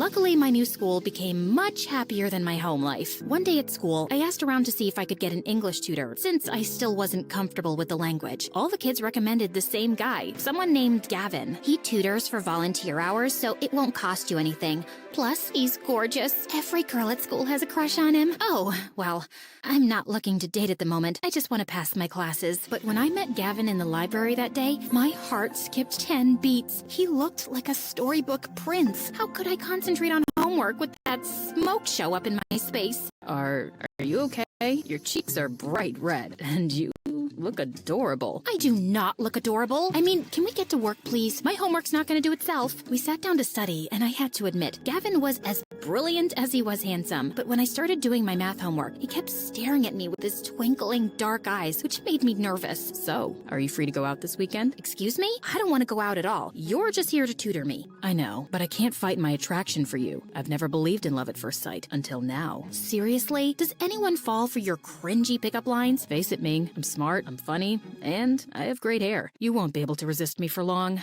Luckily, my new school became much happier than my home life. One day at school, I asked around to see if I could get an English tutor, since I still wasn't comfortable with the language. All the kids recommended the same guy, someone named Gavin. He tutors for volunteer hours, so it won't cost you anything. Plus, he's gorgeous. Every girl at school has a crush on him. Oh, well, I'm not looking to date at the moment. I just want to pass my classes. But when I met Gavin in the library that day, my heart skipped 10 beats. He looked like a storybook prince. How could I concentrate on homework with that smoke show up in my space? Are you okay? Your cheeks are bright red, and you look adorable. I do not look adorable. I mean, can we get to work, please? My homework's not going to do itself. We sat down to study, and I had to admit, Gavin was as brilliant as he was handsome. But when I started doing my math homework, he kept staring at me with his twinkling dark eyes, which made me nervous. So, are you free to go out this weekend? Excuse me? I don't want to go out at all. You're just here to tutor me. I know, but I can't fight my attraction for you. I've never believed in love at first sight, until now. Seriously? Does anyone fall for your cringy pickup lines? Face it, Ming. I'm smart, I'm funny, and I have great hair. You won't be able to resist me for long.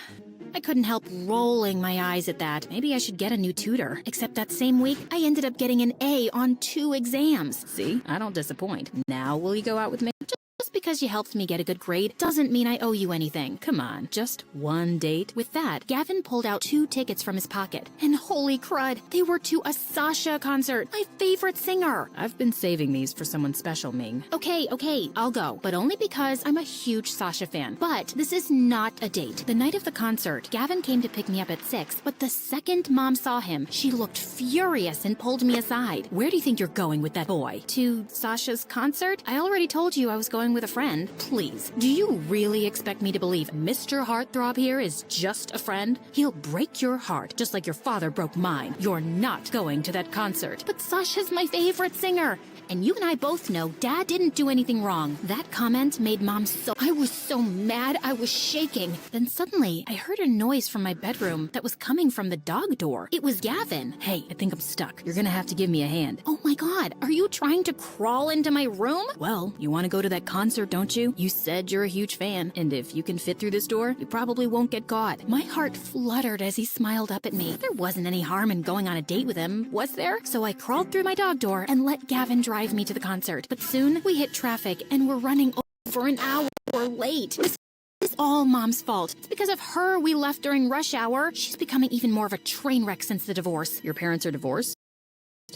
I couldn't help rolling my eyes at that. Maybe I should get a new tutor. Except that same week, I ended up getting an A on 2 exams. See? I don't disappoint. Now will you go out with me? Just because you helped me get a good grade doesn't mean I owe you anything. Come on, just one date? With that, Gavin pulled out 2 tickets from his pocket. And holy crud, they were to a Sasha concert, my favorite singer. I've been saving these for someone special, Ming. Okay, I'll go. But only because I'm a huge Sasha fan. But this is not a date. The night of the concert, Gavin came to pick me up at 6. But the second Mom saw him, she looked furious and pulled me aside. Where do you think you're going with that boy? To Sasha's concert? I already told you I was going with a friend. Please, do you really expect me to believe Mr. Heartthrob here is just a friend? He'll break your heart, just like your father broke mine. You're not going to that concert. But Sasha's my favorite singer. And you and I both know Dad didn't do anything wrong. That comment made Mom I was so mad, I was shaking. Then suddenly, I heard a noise from my bedroom that was coming from the dog door. It was Gavin. Hey, I think I'm stuck. You're gonna have to give me a hand. Oh my God, are you trying to crawl into my room? Well, you want to go to that concert, don't you? You said you're a huge fan, and if you can fit through this door, you probably won't get caught. My heart fluttered as he smiled up at me. There wasn't any harm in going on a date with him, was there? So I crawled through my dog door and let Gavin drive me to the concert. But soon, we hit traffic and we're running over an hour late. This is all Mom's fault. It's because of her we left during rush hour. She's becoming even more of a train wreck since the divorce. Your parents are divorced?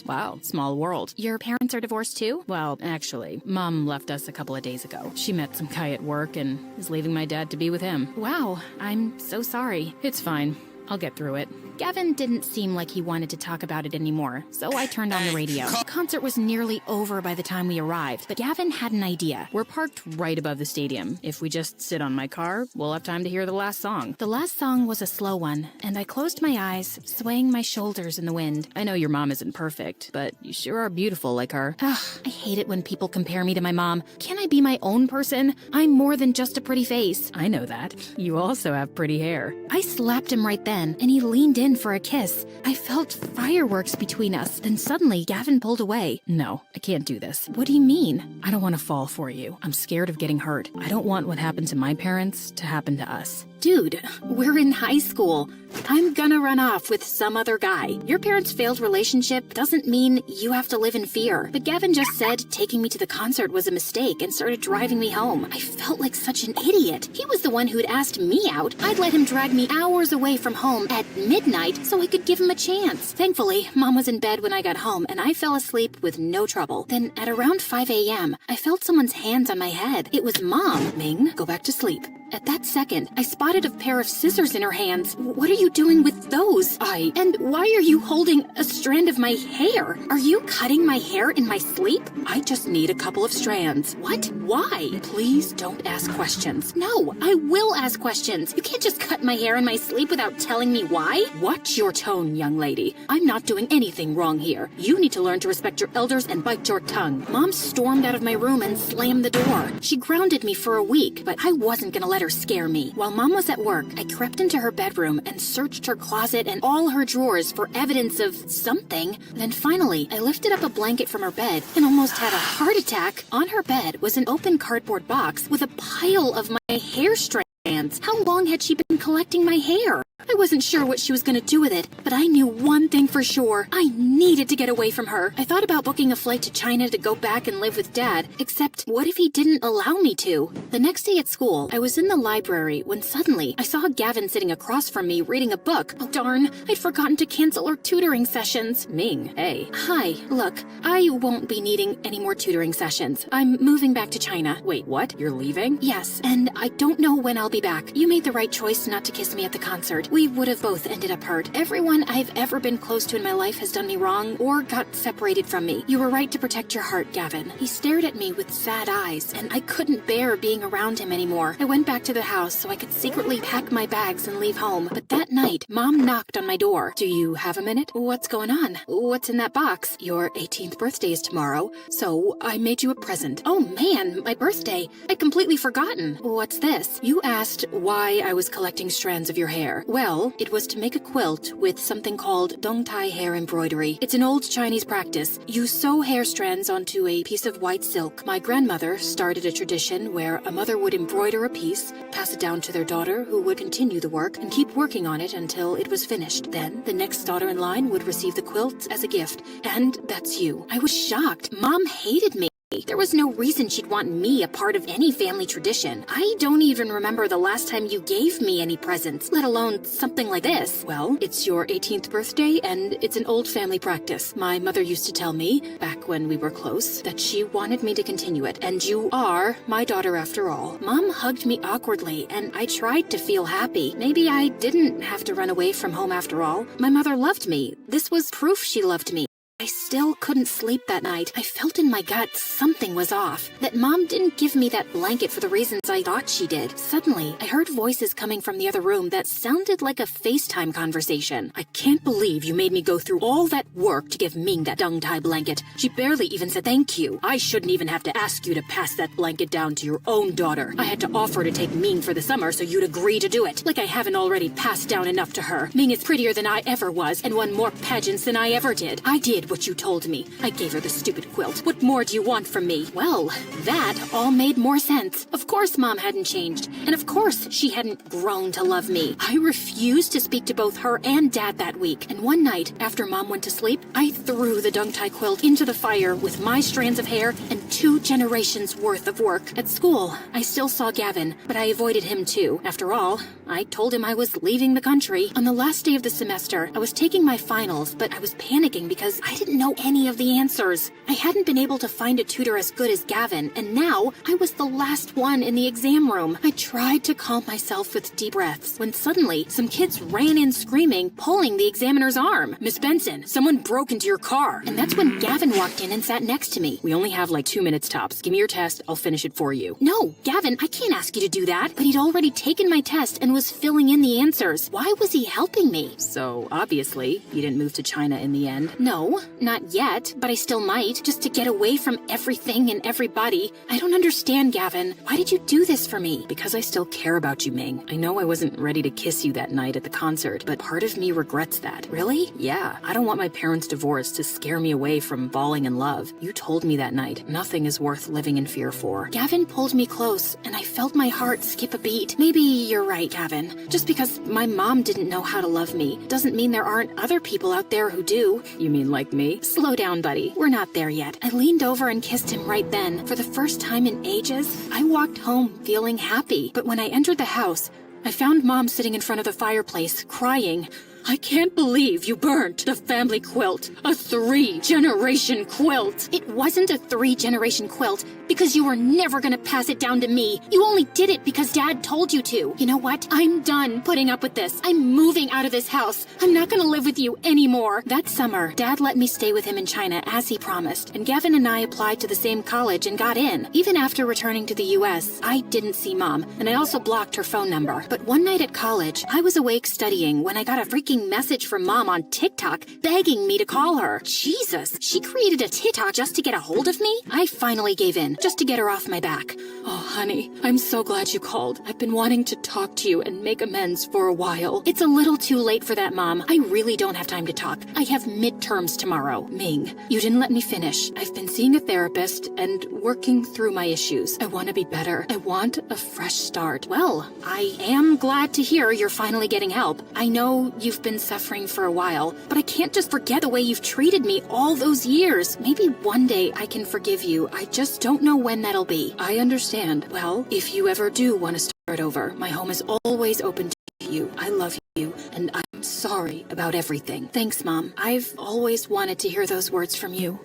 Wow, small world. Your parents are divorced too? Well, actually, Mom left us a couple of days ago. She met some guy at work and is leaving my dad to be with him. Wow, I'm so sorry. It's fine. I'll get through it. Gavin didn't seem like he wanted to talk about it anymore, so I turned on the radio. The concert was nearly over by the time we arrived, but Gavin had an idea. We're parked right above the stadium. If we just sit on my car, we'll have time to hear the last song. The last song was a slow one, and I closed my eyes, swaying my shoulders in the wind. I know your mom isn't perfect, but you sure are beautiful like her. Ugh, I hate it when people compare me to my mom. Can I be my own person? I'm more than just a pretty face. I know that. You also have pretty hair. I slapped him right then, and he leaned in for a kiss. I felt fireworks between us. Then suddenly, Gavin pulled away. No, I can't do this. What do you mean? I don't want to fall for you. I'm scared of getting hurt. I don't want what happened to my parents to happen to us. Dude, we're in high school. I'm gonna run off with some other guy. Your parents' failed relationship doesn't mean you have to live in fear. But Gavin just said taking me to the concert was a mistake and started driving me home. I felt like such an idiot. He was the one who'd asked me out. I'd let him drag me hours away from home at midnight so I could give him a chance. Thankfully, Mom was in bed when I got home and I fell asleep with no trouble. Then at around 5 a.m., I felt someone's hands on my head. It was Mom. Ming, go back to sleep. At that second, I spotted a pair of scissors in her hands. What are you doing with those? And why are you holding a strand of my hair? Are you cutting my hair in my sleep? I just need a couple of strands. What? Why? Please don't ask questions. No, I will ask questions. You can't just cut my hair in my sleep without telling me why. Watch your tone, young lady. I'm not doing anything wrong here. You need to learn to respect your elders and bite your tongue. Mom stormed out of my room and slammed the door. She grounded me for a week, but I wasn't gonna let her scare me. While Mom was at work, I crept into her bedroom and searched her closet and all her drawers for evidence of something. Then finally, I lifted up a blanket from her bed and almost had a heart attack. On her bed was an open cardboard box with a pile of my hair strands. How long had she been collecting my hair? I wasn't sure what she was going to do with it, but I knew one thing for sure. I needed to get away from her. I thought about booking a flight to China to go back and live with Dad, except what if he didn't allow me to? The next day at school, I was in the library when suddenly I saw Gavin sitting across from me reading a book. Oh darn, I'd forgotten to cancel our tutoring sessions. Ming, hey. Hi, look, I won't be needing any more tutoring sessions. I'm moving back to China. Wait, what? You're leaving? Yes, and I don't know when I'll be back. You made the right choice not to kiss me at the concert. We would have both ended up hurt. Everyone I've ever been close to in my life has done me wrong or got separated from me. You were right to protect your heart, Gavin. He stared at me with sad eyes, and I couldn't bear being around him anymore. I went back to the house so I could secretly pack my bags and leave home. But that night, Mom knocked on my door. Do you have a minute? What's going on? What's in that box? Your 18th birthday is tomorrow, so I made you a present. Oh man, my birthday. I'd completely forgotten. What's this? You asked why I was collecting strands of your hair. Well, it was to make a quilt with something called dongtai hair embroidery. It's an old Chinese practice. You sew hair strands onto a piece of white silk. My grandmother started a tradition where a mother would embroider a piece, pass it down to their daughter, who would continue the work and keep working on it until it was finished. Then, the next daughter in line would receive the quilt as a gift. And that's you. I was shocked. Mom hated me. There was no reason she'd want me a part of any family tradition. I don't even remember the last time you gave me any presents, let alone something like this. Well, it's your 18th birthday, and it's an old family practice. My mother used to tell me, back when we were close, that she wanted me to continue it, and you are my daughter after all. Mom hugged me awkwardly, and I tried to feel happy. Maybe I didn't have to run away from home after all. My mother loved me. This was proof she loved me. I still couldn't sleep that night. I felt in my gut something was off. That Mom didn't give me that blanket for the reasons I thought she did. Suddenly, I heard voices coming from the other room that sounded like a FaceTime conversation. I can't believe you made me go through all that work to give Ming that dongtai blanket. She barely even said thank you. I shouldn't even have to ask you to pass that blanket down to your own daughter. I had to offer to take Ming for the summer so you'd agree to do it. Like I haven't already passed down enough to her. Ming is prettier than I ever was and won more pageants than I ever did. I did what you told me. I gave her the stupid quilt. What more do you want from me? Well, that all made more sense. Of course Mom hadn't changed, and of course she hadn't grown to love me. I refused to speak to both her and Dad that week, and one night, after Mom went to sleep, I threw the dongtai quilt into the fire with my strands of hair and 2 generations worth of work. At school, I still saw Gavin, but I avoided him too. After all, I told him I was leaving the country. On the last day of the semester, I was taking my finals, but I was panicking because I didn't know any of the answers. I hadn't been able to find a tutor as good as Gavin, and now I was the last one in the exam room. I tried to calm myself with deep breaths when suddenly some kids ran in screaming, pulling the examiner's arm. Miss Benson, someone broke into your car. And that's when Gavin walked in and sat next to me. We only have like 2 minutes tops. Give me your test. I'll finish it for you. No, Gavin, I can't ask you to do that. But he'd already taken my test and was filling in the answers. Why was he helping me? So, obviously, you didn't move to China in the end. No, not yet, but I still might, just to get away from everything and everybody. I don't understand, Gavin. Why did you do this for me? Because I still care about you, Ming. I know I wasn't ready to kiss you that night at the concert, but part of me regrets that. Really? Yeah, I don't want my parents' divorce to scare me away from falling in love. You told me that night, nothing is worth living in fear for. Gavin pulled me close, and I felt my heart skip a beat. Maybe you're right, Gavin. Just because my mom didn't know how to love me doesn't mean there aren't other people out there who do. You mean like me? Slow down, buddy. We're not there yet. I leaned over and kissed him right then. For the first time in ages, I walked home feeling happy. But when I entered the house, I found Mom sitting in front of the fireplace, crying. I can't believe you burnt the family quilt. A 3-generation quilt. It wasn't a 3-generation quilt because you were never gonna pass it down to me. You only did it because Dad told you to. You know what? I'm done putting up with this. I'm moving out of this house. I'm not gonna live with you anymore. That summer, Dad let me stay with him in China as he promised, and Gavin and I applied to the same college and got in. Even after returning to the US, I didn't see Mom, and I also blocked her phone number. But one night at college, I was awake studying when I got a freaking fucking message from Mom on TikTok begging me to call her. Jesus, she created a TikTok just to get a hold of me? I finally gave in, just to get her off my back. Oh, honey, I'm so glad you called. I've been wanting to talk to you and make amends for a while. It's a little too late for that, Mom. I really don't have time to talk. I have midterms tomorrow. Ming, you didn't let me finish. I've been seeing a therapist and working through my issues. I want to be better. I want a fresh start. Well, I am glad to hear you're finally getting help. I know you've been suffering for a while, but I can't just forget the way you've treated me all those years. Maybe one day I can forgive you. I just don't know when that'll be. I understand. Well, if you ever do want to start over, my home is always open to you. I love you, and I'm sorry about everything. Thanks, Mom. I've always wanted to hear those words from you.